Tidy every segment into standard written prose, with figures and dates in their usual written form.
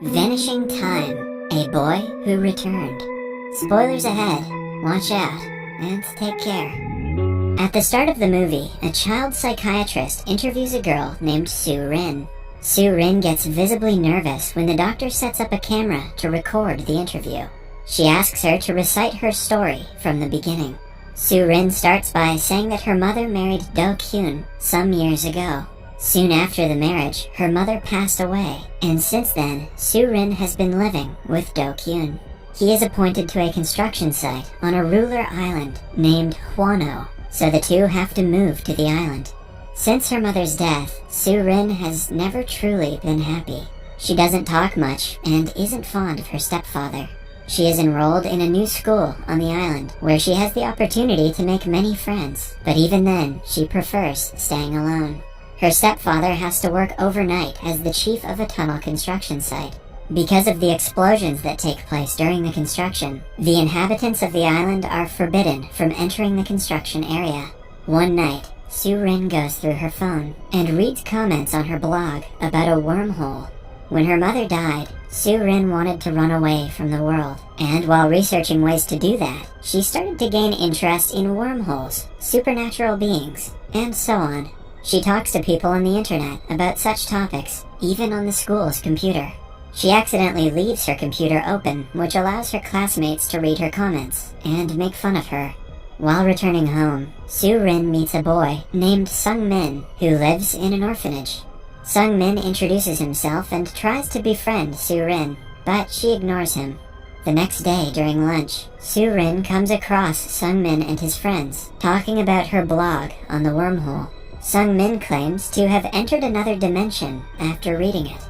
Vanishing Time, a boy who returned. Spoilers ahead, watch out, and take care. At the start of the movie, a child psychiatrist interviews a girl named Sue Rin. Sue Rin gets visibly nervous when the doctor sets up a camera to record the interview. She asks her to recite her story from the beginning. Sue Rin starts by saying that her mother married Do-kyun some years ago. Soon after the marriage, her mother passed away, and since then, Sue Rin has been living with Do-kyun. He is appointed to a construction site on a ruler island named Hwano, so the two have to move to the island. Since her mother's death, Sue Rin has never truly been happy. She doesn't talk much and isn't fond of her stepfather. She is enrolled in a new school on the island, where she has the opportunity to make many friends, but even then, she prefers staying alone. Her stepfather has to work overnight as the chief of a tunnel construction site. Because of the explosions that take place during the construction, the inhabitants of the island are forbidden from entering the construction area. One night, Sue Rin goes through her phone and reads comments on her blog about a wormhole. When her mother died, Sue Rin wanted to run away from the world, and while researching ways to do that, she started to gain interest in wormholes, supernatural beings, and so on. She talks to people on the internet about such topics, even on the school's computer. She accidentally leaves her computer open, which allows her classmates to read her comments and make fun of her. While returning home, Sue Rin meets a boy named Sung Min who lives in an orphanage. Sung Min introduces himself and tries to befriend Sue Rin, but she ignores him. The next day during lunch, Sue Rin comes across Sung Min and his friends talking about her blog on the wormhole. Sung Min claims to have entered another dimension after reading it.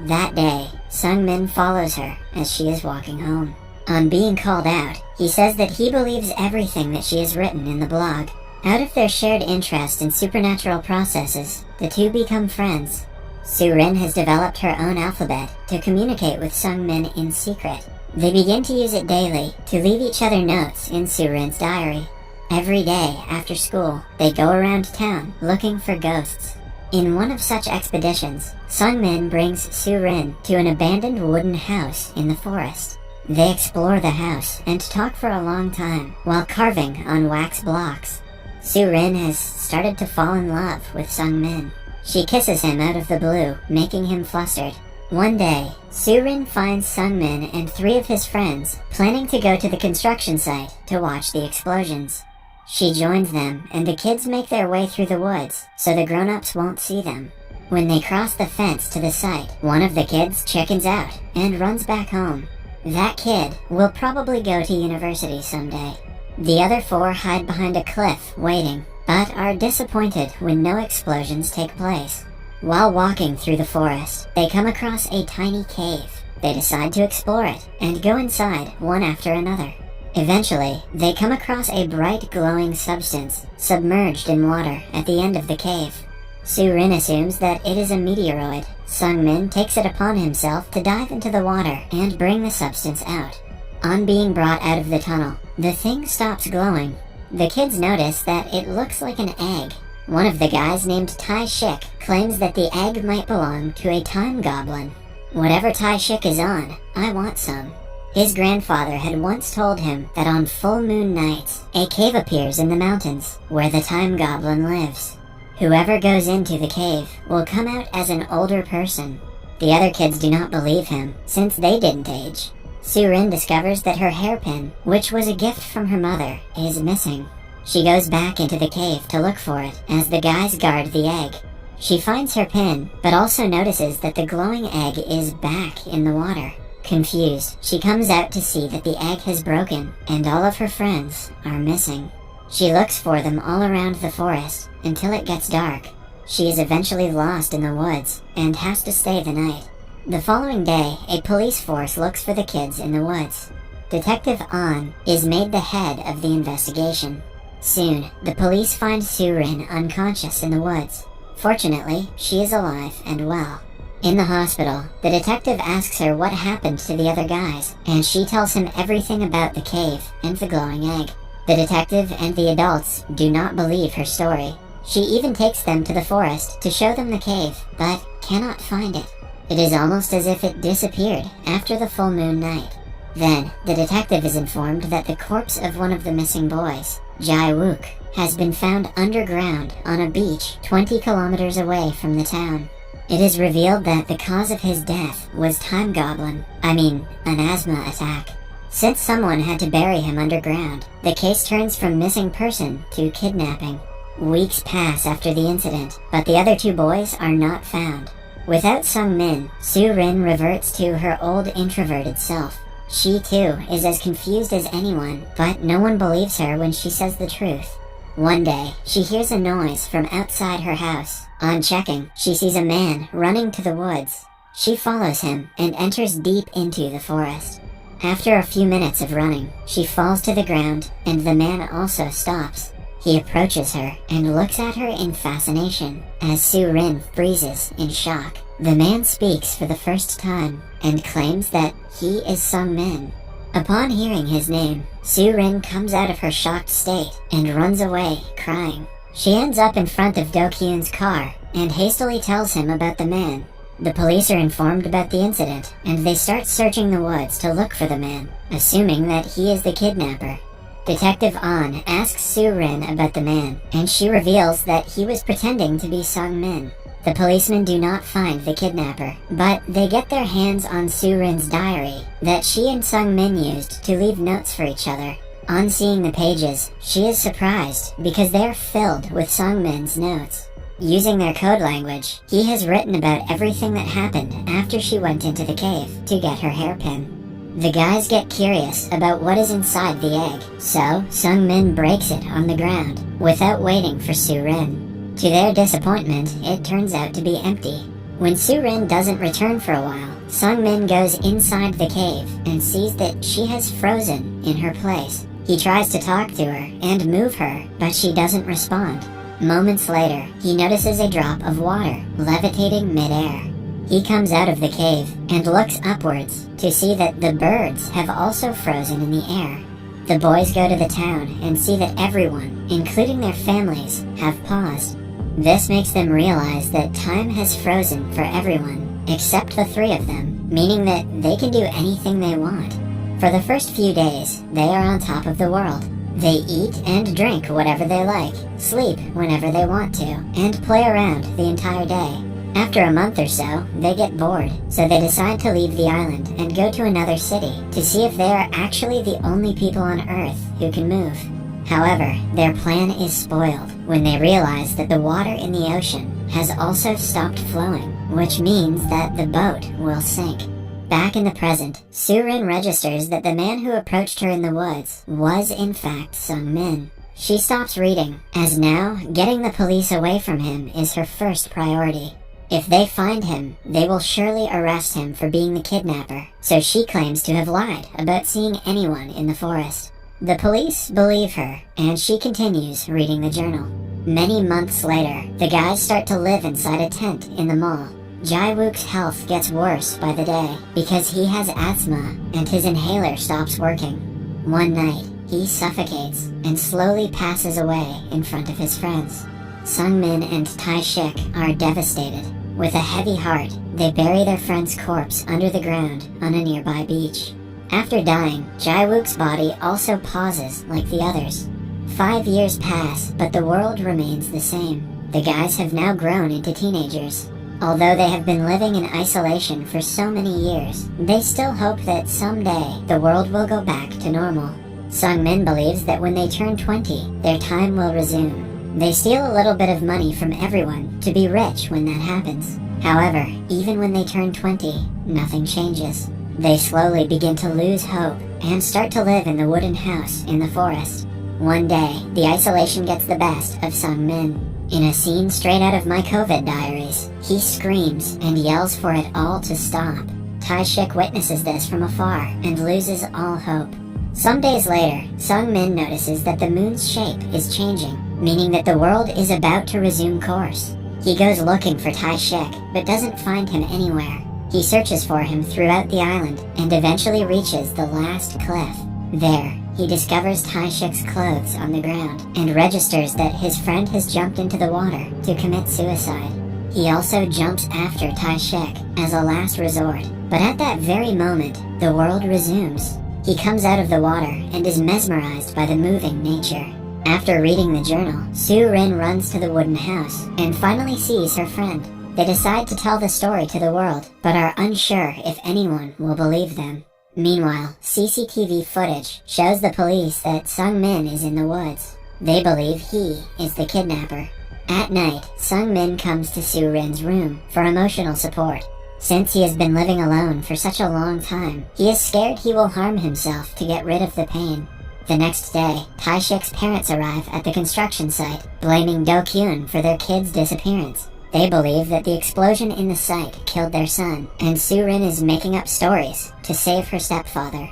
That day, Sung Min follows her as she is walking home. On being called out, he says that he believes everything that she has written in the blog. Out of their shared interest in supernatural processes, the two become friends. Sue Rin has developed her own alphabet to communicate with Sung Min in secret. They begin to use it daily to leave each other notes in Sue Rin's diary. Every day after school, they go around town looking for ghosts. In one of such expeditions, Sung Min brings Sue Rin to an abandoned wooden house in the forest. They explore the house and talk for a long time while carving on wax blocks. Sue Rin has started to fall in love with Sung Min. She kisses him out of the blue, making him flustered. One day, Sue Rin finds Sung Min and 3 of his friends planning to go to the construction site to watch the explosions. She joins them, and the kids make their way through the woods, so the grown-ups won't see them. When they cross the fence to the site, one of the kids chickens out and runs back home. That kid will probably go to university someday. The other 4 hide behind a cliff, waiting, but are disappointed when no explosions take place. While walking through the forest, they come across a tiny cave. They decide to explore it, and go inside one after another. Eventually, they come across a bright glowing substance submerged in water at the end of the cave. Sue Rin assumes that it is a meteoroid. Sung Min takes it upon himself to dive into the water and bring the substance out. On being brought out of the tunnel, the thing stops glowing. The kids notice that it looks like an egg. One of the guys named Tai Shik claims that the egg might belong to a time goblin. Whatever Tai Shik is on, I want some. His grandfather had once told him that on full moon nights, a cave appears in the mountains where the time goblin lives. Whoever goes into the cave will come out as an older person. The other kids do not believe him, since they didn't age. Sue Rin discovers that her hairpin, which was a gift from her mother, is missing. She goes back into the cave to look for it as the guys guard the egg. She finds her pin, but also notices that the glowing egg is back in the water. Confused, she comes out to see that the egg has broken and all of her friends are missing. She looks for them all around the forest until it gets dark. She is eventually lost in the woods and has to stay the night. The following day, a police force looks for the kids in the woods. Detective An is made the head of the investigation. Soon, the police find Sue Rin unconscious in the woods. Fortunately, she is alive and well. In the hospital, the detective asks her what happened to the other guys, and she tells him everything about the cave and the glowing egg. The detective and the adults do not believe her story. She even takes them to the forest to show them the cave, but cannot find it. It is almost as if it disappeared after the full moon night. Then, the detective is informed that the corpse of one of the missing boys, Jae-wook, has been found underground on a beach 20 kilometers away from the town. It is revealed that the cause of his death was an asthma attack. Since someone had to bury him underground, the case turns from missing person to kidnapping. Weeks pass after the incident, but the other 2 boys are not found. Without Sung-min, Soo-rin reverts to her old introverted self. She too is as confused as anyone, but no one believes her when she says the truth. One day, she hears a noise from outside her house. On checking, she sees a man running to the woods. She follows him and enters deep into the forest. After a few minutes of running, she falls to the ground and the man also stops. He approaches her and looks at her in fascination as Soo-rin freezes in shock. The man speaks for the first time and claims that he is Sung-min. Upon hearing his name, Soo-rin comes out of her shocked state and runs away, crying. She ends up in front of Do-kyun's car and hastily tells him about the man. The police are informed about the incident, and they start searching the woods to look for the man, assuming that he is the kidnapper. Detective An asks Soo-rin about the man, and she reveals that he was pretending to be Sung-min. The policemen do not find the kidnapper, but they get their hands on Soo-rin's diary that she and Sung-min used to leave notes for each other. On seeing the pages, she is surprised because they are filled with Sung-min's notes. Using their code language, he has written about everything that happened after she went into the cave to get her hairpin. The guys get curious about what is inside the egg, so Sung-min breaks it on the ground without waiting for Soo-rin. To their disappointment, it turns out to be empty. When Soo-rin doesn't return for a while, Sung-min goes inside the cave and sees that she has frozen in her place. He tries to talk to her and move her, but she doesn't respond. Moments later, he notices a drop of water levitating mid-air. He comes out of the cave and looks upwards to see that the birds have also frozen in the air. The boys go to the town and see that everyone, including their families, have paused. This makes them realize that time has frozen for everyone, except the 3 of them, meaning that they can do anything they want. For the first few days, they are on top of the world. They eat and drink whatever they like, sleep whenever they want to, and play around the entire day. After a month or so, they get bored, so they decide to leave the island and go to another city to see if they are actually the only people on Earth who can move. However, their plan is spoiled when they realize that the water in the ocean has also stopped flowing, which means that the boat will sink. Back in the present, Soo-rin registers that the man who approached her in the woods was in fact Sung-min. She stops reading, as now getting the police away from him is her first priority. If they find him, they will surely arrest him for being the kidnapper, so she claims to have lied about seeing anyone in the forest. The police believe her, and she continues reading the journal. Many months later, the guys start to live inside a tent in the mall. Jae-wook's health gets worse by the day because he has asthma and his inhaler stops working. One night, he suffocates and slowly passes away in front of his friends. Sung-min and Tae-shik are devastated. With a heavy heart, they bury their friend's corpse under the ground on a nearby beach. After dying, Jae-wook's body also pauses like the others. 5 years pass, but the world remains the same. The guys have now grown into teenagers. Although they have been living in isolation for so many years, they still hope that someday the world will go back to normal. Sung-min believes that when they turn 20, their time will resume. They steal a little bit of money from everyone to be rich when that happens. However, even when they turn 20, nothing changes. They slowly begin to lose hope and start to live in the wooden house in the forest. One day, the isolation gets the best of Sung-min. In a scene straight out of my COVID diaries, he screams and yells for it all to stop. Tae-shik witnesses this from afar and loses all hope. Some days later, Sung-min notices that the moon's shape is changing, meaning that the world is about to resume course. He goes looking for Tae-shik, but doesn't find him anywhere. He searches for him throughout the island and eventually reaches the last cliff. There, he discovers Tae-shik's clothes on the ground and registers that his friend has jumped into the water to commit suicide. He also jumps after Tae-shik as a last resort, but at that very moment, the world resumes. He comes out of the water and is mesmerized by the moving nature. After reading the journal, Soo-rin runs to the wooden house and finally sees her friend. They decide to tell the story to the world, but are unsure if anyone will believe them. Meanwhile, CCTV footage shows the police that Sung-min is in the woods. They believe he is the kidnapper. At night, Sung-min comes to Soo-rin's room for emotional support. Since he has been living alone for such a long time, he is scared he will harm himself to get rid of the pain. The next day, Tae-shik's parents arrive at the construction site, blaming Do-kyun for their kid's disappearance. They believe that the explosion in the site killed their son, and Soo-rin is making up stories to save her stepfather.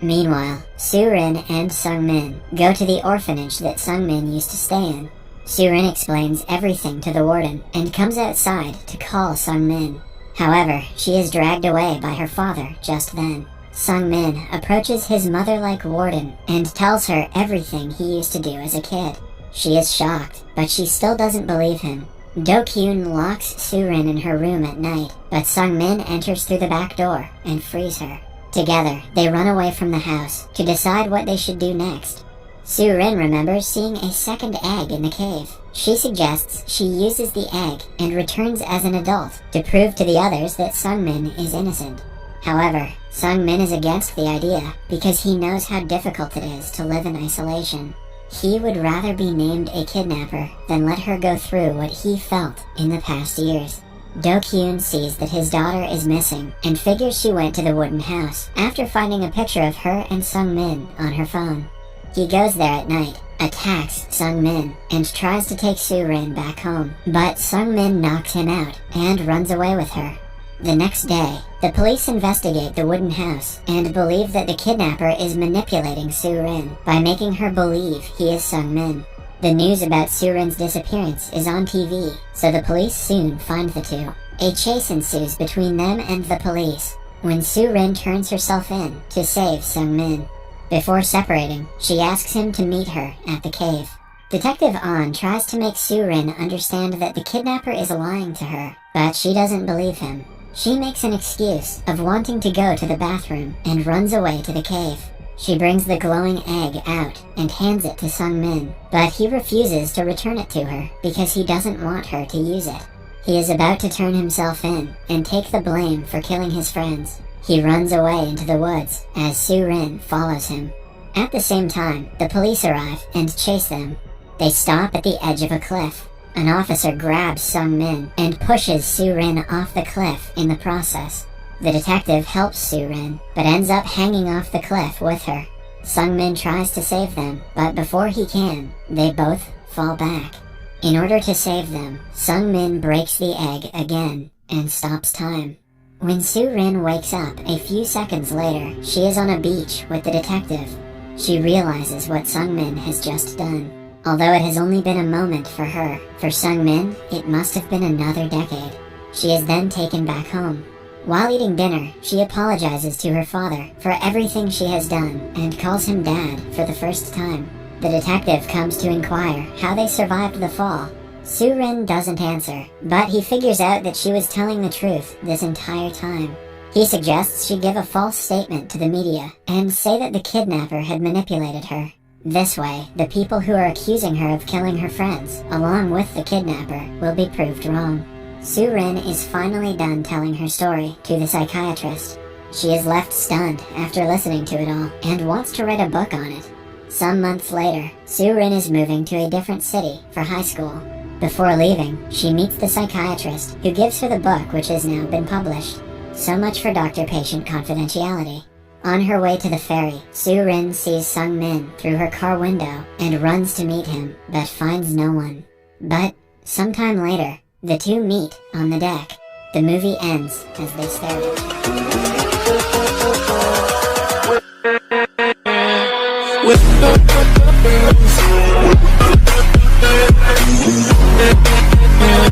Meanwhile, Soo-rin and Sung-min go to the orphanage that Sung-min used to stay in. Soo-rin explains everything to the warden and comes outside to call Sung-min. However, she is dragged away by her father just then. Sung-min approaches his mother-like warden and tells her everything he used to do as a kid. She is shocked, but she still doesn't believe him. Do-kyun locks Soo-rin in her room at night, but Sung-min enters through the back door and frees her. Together, they run away from the house to decide what they should do next. Soo-rin remembers seeing a second egg in the cave. She suggests she uses the egg and returns as an adult to prove to the others that Sung-min is innocent. However, Sung-min is against the idea because he knows how difficult it is to live in isolation. He would rather be named a kidnapper than let her go through what he felt in the past years. Do-kyun sees that his daughter is missing and figures she went to the wooden house after finding a picture of her and Sung-min on her phone. He goes there at night, attacks Sung-min, and tries to take Soo-rin back home, but Sung-min knocks him out and runs away with her. The next day, the police investigate the wooden house and believe that the kidnapper is manipulating Soo-rin by making her believe he is Sung-min. The news about Soo-rin's disappearance is on TV, so the police soon find the two. A chase ensues between them and the police, when Soo-rin turns herself in to save Sung-min. Before separating, she asks him to meet her at the cave. Detective An tries to make Soo-rin understand that the kidnapper is lying to her, but she doesn't believe him. She makes an excuse of wanting to go to the bathroom and runs away to the cave. She brings the glowing egg out and hands it to Sung-min, but he refuses to return it to her because he doesn't want her to use it. He is about to turn himself in and take the blame for killing his friends. He runs away into the woods as Soo-rin follows him. At the same time, the police arrive and chase them. They stop at the edge of a cliff. An officer grabs Sung-min and pushes Soo-rin off the cliff in the process. The detective helps Soo-rin, but ends up hanging off the cliff with her. Sung-min tries to save them, but before he can, they both fall back. In order to save them, Sung-min breaks the egg again and stops time. When Soo-rin wakes up a few seconds later, she is on a beach with the detective. She realizes what Sung-min has just done. Although it has only been a moment for her, for Sung-min, it must have been another decade. She is then taken back home. While eating dinner, she apologizes to her father for everything she has done and calls him Dad for the first time. The detective comes to inquire how they survived the fall. Soo-rin doesn't answer, but he figures out that she was telling the truth this entire time. He suggests she give a false statement to the media and say that the kidnapper had manipulated her. This way, the people who are accusing her of killing her friends, along with the kidnapper, will be proved wrong. Soo-rin is finally done telling her story to the psychiatrist. She is left stunned after listening to it all and wants to write a book on it. Some months later, Soo-rin is moving to a different city for high school. Before leaving, she meets the psychiatrist who gives her the book which has now been published. So much for doctor-patient confidentiality. On her way to the ferry, Soo-rin sees Sung-min through her car window and runs to meet him, but finds no one. But, sometime later, the two meet on the deck. The movie ends as they started.